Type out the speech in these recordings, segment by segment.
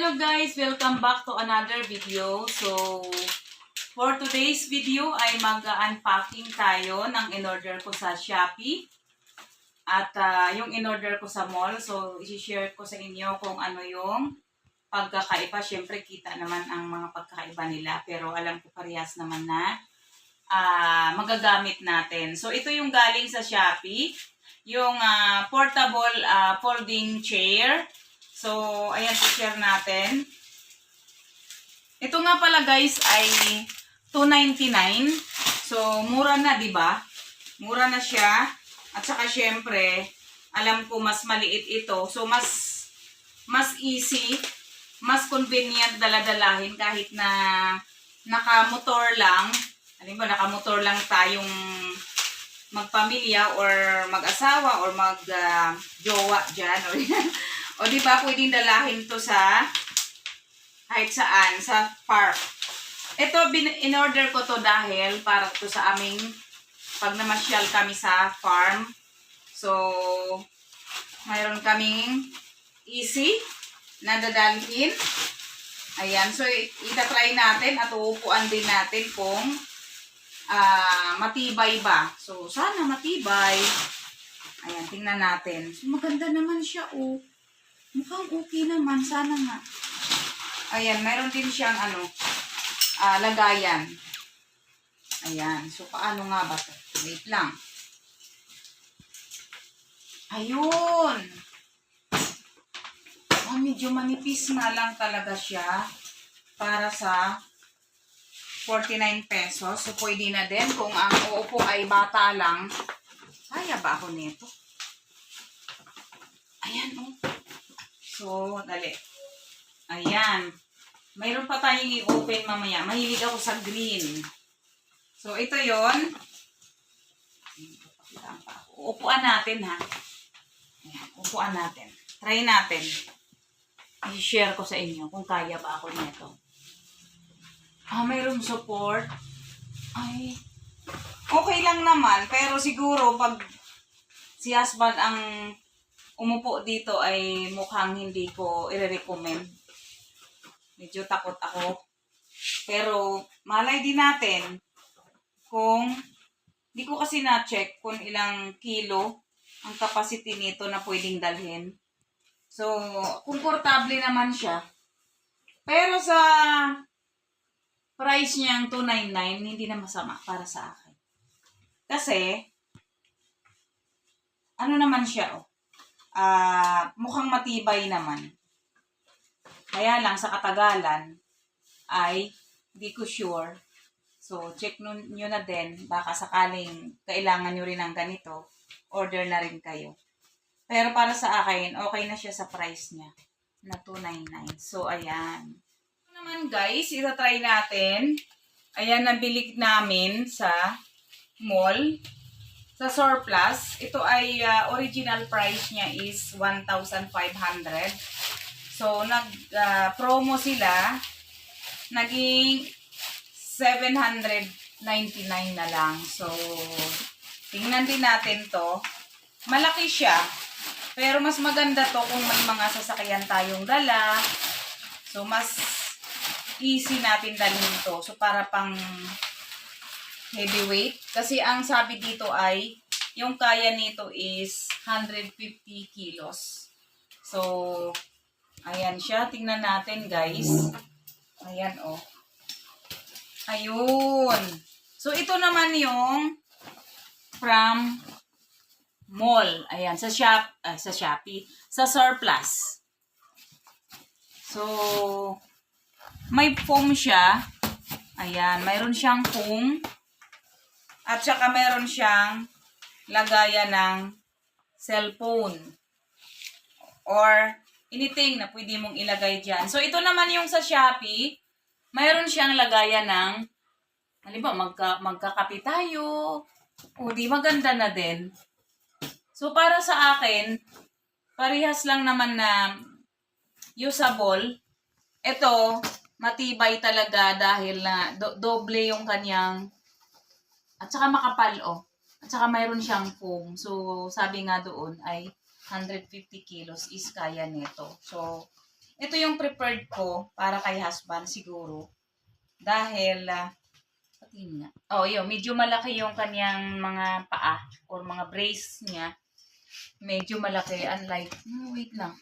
Hello guys! Welcome back to another video. So, for today's video ay mag-unpacking tayo ng in-order ko sa Shopee at yung in-order ko sa mall. So, i-share ko sa inyo kung ano yung pagkakaiba. Siyempre, kita naman ang mga pagkakaiba nila pero alam ko parehas naman na magagamit natin. So, ito yung galing sa Shopee. Yung portable folding chair. So, ayan, i-share natin. Ito nga pala guys ay $2.99. So, mura na, di ba? Mura na siya. At saka syempre, alam ko mas maliit ito. So, mas easy, mas convenient daladalahin kahit na nakamotor lang. Halimbawa, nakamotor lang tayong magpamilya or mag-asawa or mag-jowa dyan. O di ba pwedeng dalahin to sa kahit saan, sa park. Ito, in-order ko to dahil para to sa aming pag namasyal kami sa farm. So, mayroon kaming easy na dadalhin. Ayan, so itatry natin at uupuan din natin kung matibay ba. So, sana matibay. Ayan, tingnan natin. So, maganda naman siya, oh. Mukhang okay naman. Sana nga. Ayan, meron din siyang lagayan. Ayan. So, paano nga ba ito? Wait lang. Ayun. Oh, medyo manipis nga lang talaga siya para sa 49 pesos. So, pwede na din kung ang uupo ay bata lang. Kaya ba ako nito? Ayan, oh. So, dali. Ayan. Mayroon pa tayong i-open mamaya. Mahilig ako sa green. So, ito yon. Upuan natin, ha. Ayan, upuan natin. Try natin. I-share ko sa inyo kung kaya ba ako nito. Mayroong support. Ay, okay lang naman. Pero siguro, pag si husband ang umupo dito ay mukhang hindi ko i-recommend. Medyo takot ako. Pero malay din natin kung hindi ko kasi na-check kung ilang kilo ang capacity nito na pwedeng dalhin. So, komportable naman siya. Pero sa price niyang $2.99, hindi na masama para sa akin. Kasi, ano naman siya, oh. Mukhang matibay naman. Kaya lang sa katagalan ay di ko sure. So, check nyo na din. Baka sakaling kailangan nyo rin ng ganito, order na rin kayo. Pero para sa akin, okay na siya sa price niya na $2.99. So, ayan. Ito naman guys, itatry natin. Ayan, nabili namin sa mall. Sa surplus, ito ay original price niya is 1,500. So, nag-promo sila. Naging 799 na lang. So, tingnan din natin to. Malaki siya. Pero mas maganda to kung may mga sasakyan tayong dala. So, mas easy natin dalhin to. So, para pang heavyweight. Kasi ang sabi dito ay, yung kaya nito is 150 kilos. So, ayan siya. Tingnan natin guys. Ayan oh. Ayun. So, ito naman yung from mall. Ayan. Sa Shopee. Sa surplus. So, may foam siya. Ayan. Mayroon siyang foam. At saka meron siyang lagayan ng cellphone or anything na pwede mong ilagay dyan. So, ito naman yung sa Shopee. Mayroon siyang lagayan ng, halimbawa, magkakape tayo. O, di maganda na din. So, para sa akin, parehas lang naman na usable. Ito, matibay talaga dahil na doble yung kanyang at saka makapal, oh. At saka mayroon siyang foam. So, sabi nga doon ay 150 kilos is kaya nito. So, ito yung preferred ko para kay husband siguro. Dahil, patingin nga. Oh, yun, medyo malaki yung kanyang mga paa or mga brace niya. Medyo malaki. Unlike, wait lang.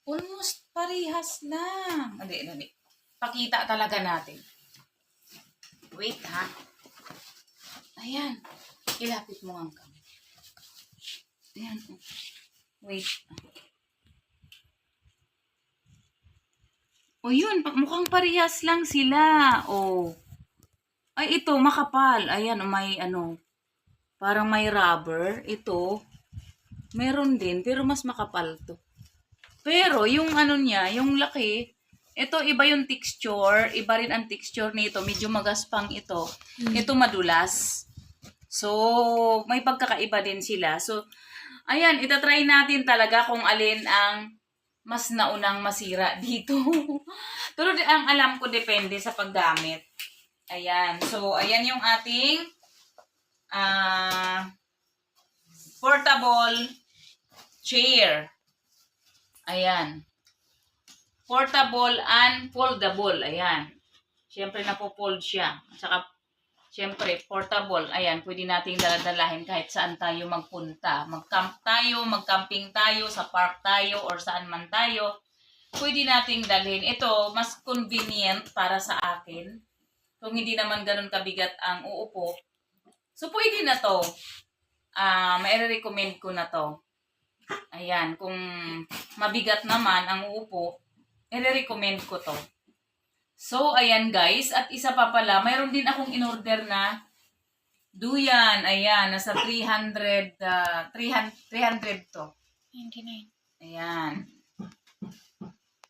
Almost parehas lang. Hindi. Pakita talaga natin. Wait, ha? Ayan. Ilapit mo ang kamay. Ayan. Wait. O yun, mukhang parehas lang sila. O. Ay, ito, makapal. Ayan, may parang may rubber. Ito, meron din, pero mas makapal to. Pero, yung niya, yung laki, ito, iba yung texture. Iba rin ang texture nito. Medyo magaspang ito. Ito madulas. So, may pagkakaiba din sila. So, ayan, itatry natin talaga kung alin ang mas naunang masira dito. Pero ang alam ko, depende sa paggamit. Ayan. So, ayan yung ating portable chair. Ayan. Portable and foldable. Ayan. Siyempre, napo-fold siya. At saka, siyempre, portable. Ayan, pwede nating daladalahin kahit saan tayo magpunta. Mag-camp tayo, mag-camping tayo, sa park tayo, or saan man tayo. Pwede nating dalhin. Ito, mas convenient para sa akin. Kung hindi naman ganun kabigat ang uupo. So, pwede na to. Mai-recommend ko na to. Ayan, kung mabigat naman ang uupo, i-recommend ko to. So, ayan guys. At isa pa pala, mayroon din akong in-order na duyan. Ayan, nasa 300 to. 99. Ayan.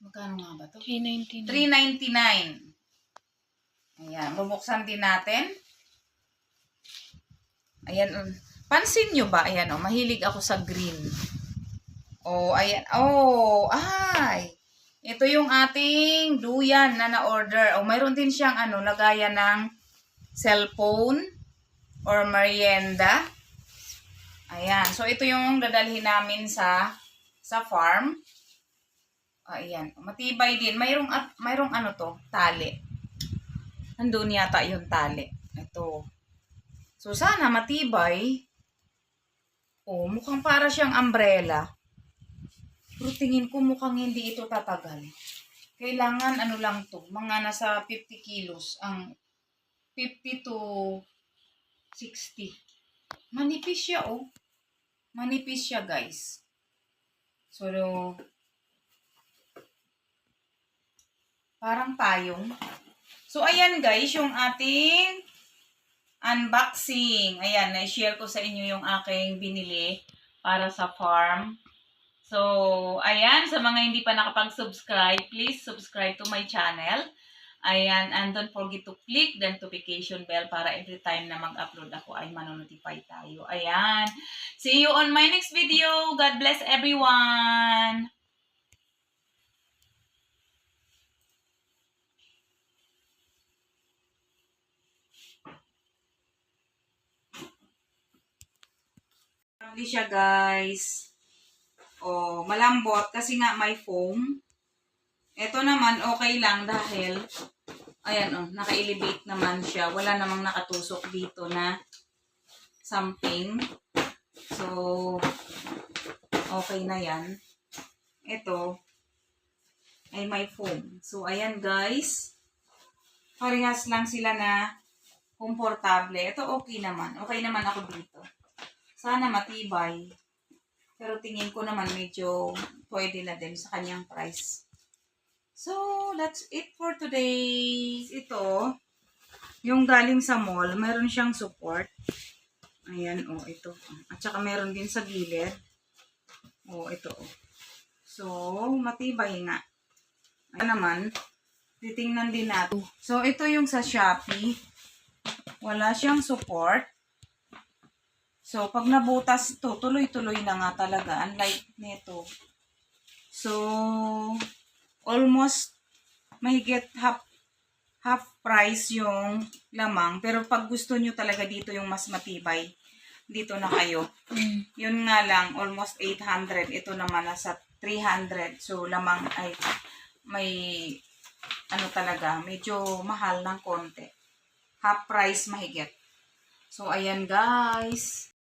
Magkano nga ba to? 399. 399. Ayan, bubuksan din natin. Ayan, pansin nyo ba? Ayan, mahilig ako sa green. Ayan. Ay. Ito yung ating duyan na na-order. Mayroon din siyang lagayan ng cellphone or merienda. Ayan. So, ito yung dadalhin namin sa farm. Ayan. Matibay din. Mayroong tali. Nandun yata yung tali. Ito. So, sana matibay. Mukhang para siyang umbrella. Pero tingin ko mukhang hindi ito tatagal. Kailangan lang to. Mga nasa 50 kilos. Ang 50 to 60. Manipis siya, Manipis siya, guys. So, parang payong. So, ayan guys, yung ating unboxing. Ayan, na-share ko sa inyo yung aking binili para sa farm. So, ayan, sa mga hindi pa nakapag-subscribe, please subscribe to my channel. Ayan, and don't forget to click the notification bell para every time na mag-upload ako ay manonotify tayo. Ayan. See you on my next video. God bless everyone. Lovely siya, guys. Malambot kasi nga may foam. Ito naman okay lang dahil ayan naka-elevate naman siya. Wala namang nakatusok dito na something. So okay na yan. Ito ay may foam. So ayan guys. Parehas lang sila na komportable. Ito okay naman. Okay naman ako dito. Sana matibay. Pero tingin ko naman medyo pwede na din sa kanyang price. So, that's it for today. Ito, yung galing sa mall, meron siyang support. Ayan, ito. At saka meron din sa gilid. Ito. So, matibay nga. Ayan naman, titingnan din natin. So, ito yung sa Shopee. Wala siyang support. So, pag nabutas ito, tuloy-tuloy na nga talaga. Unlike nito. So, almost mahigit half price yung lamang. Pero pag gusto nyo talaga dito yung mas matibay, dito na kayo. Yun nga lang, almost 800. Ito naman nasa 300. So, lamang ay may ano talaga, medyo mahal ng konti. Half price mahigit. So, ayan guys.